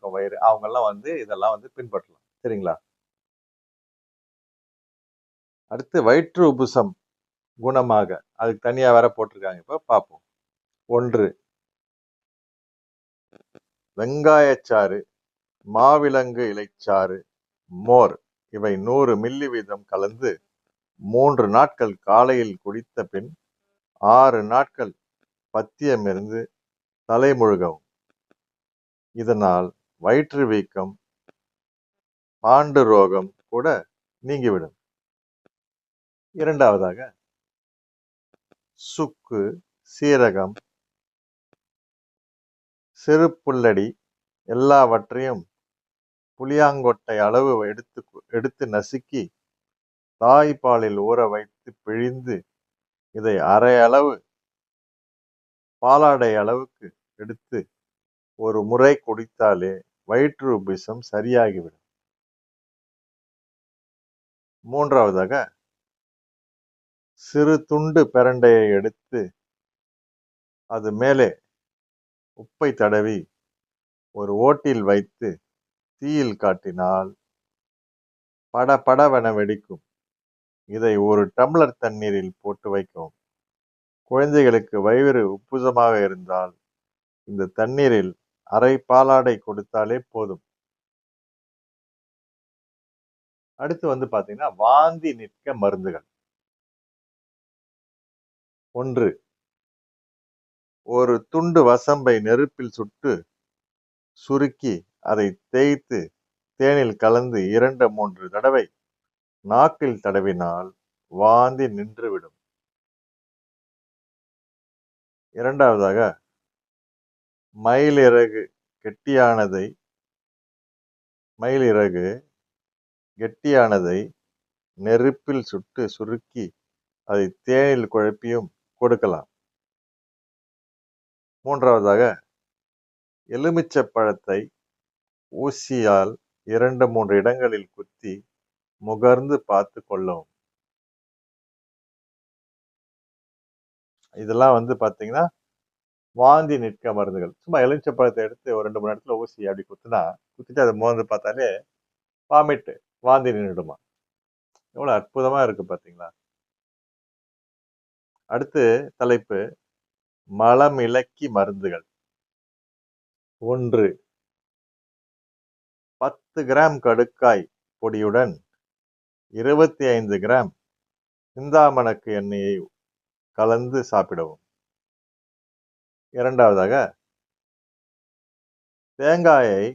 இருக்கும் வயிறு, அவங்கெல்லாம் வந்து இதெல்லாம் வந்து பின்பற்றலாம். சரிங்களா? அடுத்து வயிற்று உப்புசம் குணமாக, அதுக்கு தனியா வேற போட்டிருக்காங்க. இப்ப பார்ப்போம். 1 வெங்காயச்சாறு, மாவிலங்கு இலைச்சாறு, மோர் இவை 100 மில்லி வீதம் கலந்து 3 நாட்கள் காலையில் குடித்த பின் 6 நாட்கள் பத்தியமிருந்து தலைமுழுகவும். இதனால் வயிற்று வீக்கம், பாண்டு ரோகம் கூட நீங்கிவிடும். 2வதாக சுக்கு, சீரகம், சிறு புல்லடி எல்லாவற்றையும் புளியாங்கொட்டை அளவு எடுத்து நசுக்கி தாய்ப்பாலில் ஊற வைத்து பிழிந்து இதை அரை அளவு பாலாடை அளவுக்கு எடுத்து ஒரு முறை குடித்தாலே வயிற்று உபிசம் சரியாகிவிடும். 3வதாக சிறு துண்டு பிரண்டையை எடுத்து அது மேலே உப்பை தடவி ஒரு ஓட்டில் வைத்து தீயில் காட்டினால் படபடவென வெடிக்கும். இதை 1 டம்ளர் தண்ணீரில் போட்டு வைக்கவும். குழந்தைகளுக்கு வயிறு உப்புசமாக இருந்தால் இந்த தண்ணீரில் அரை பாலாடை கொடுத்தாலே போதும். அடுத்து வந்து பாத்தீங்கன்னா வாந்தி நிற்க மருந்துகள். 1 ஒரு துண்டு வசம்பை நெருப்பில் சுட்டு சுருக்கி அதை தேய்த்து தேனில் கலந்து 2-3 தடவை நாக்கில் தடவினால் வாந்தி நின்றுவிடும். 2வதாக மயிலிறகு கெட்டியானதை நெருப்பில் சுட்டு சுருக்கி அதை தேனில் குழப்பியும் கொடுக்கலாம். 3வதாக எலுமிச்சை பழத்தை ஊசியால் 2-3 இடங்களில் குத்தி முகர்ந்து பார்த்து கொள்ளவும். இதெல்லாம் வந்து பாத்தீங்கன்னா வாந்தி நிற்க மருந்துகள். சும்மா எலுமிச்சை பழத்தை எடுத்து ஒரு 2-3 இடத்துல ஊசி அப்படி குத்திட்டு அதை மோந்து பார்த்தாலே வாந்தி நின்றுடுமா. எவ்வளவு அற்புதமா இருக்கு பாத்தீங்களா? அடுத்து தலைப்பு மலமிளக்கி மருந்துகள். 1 10 கிராம் கடுக்காய் பொடியுடன் 25 கிராம் சிந்தாமணக்கு எண்ணெயை கலந்து சாப்பிடவும். 2வதாக தேங்காயை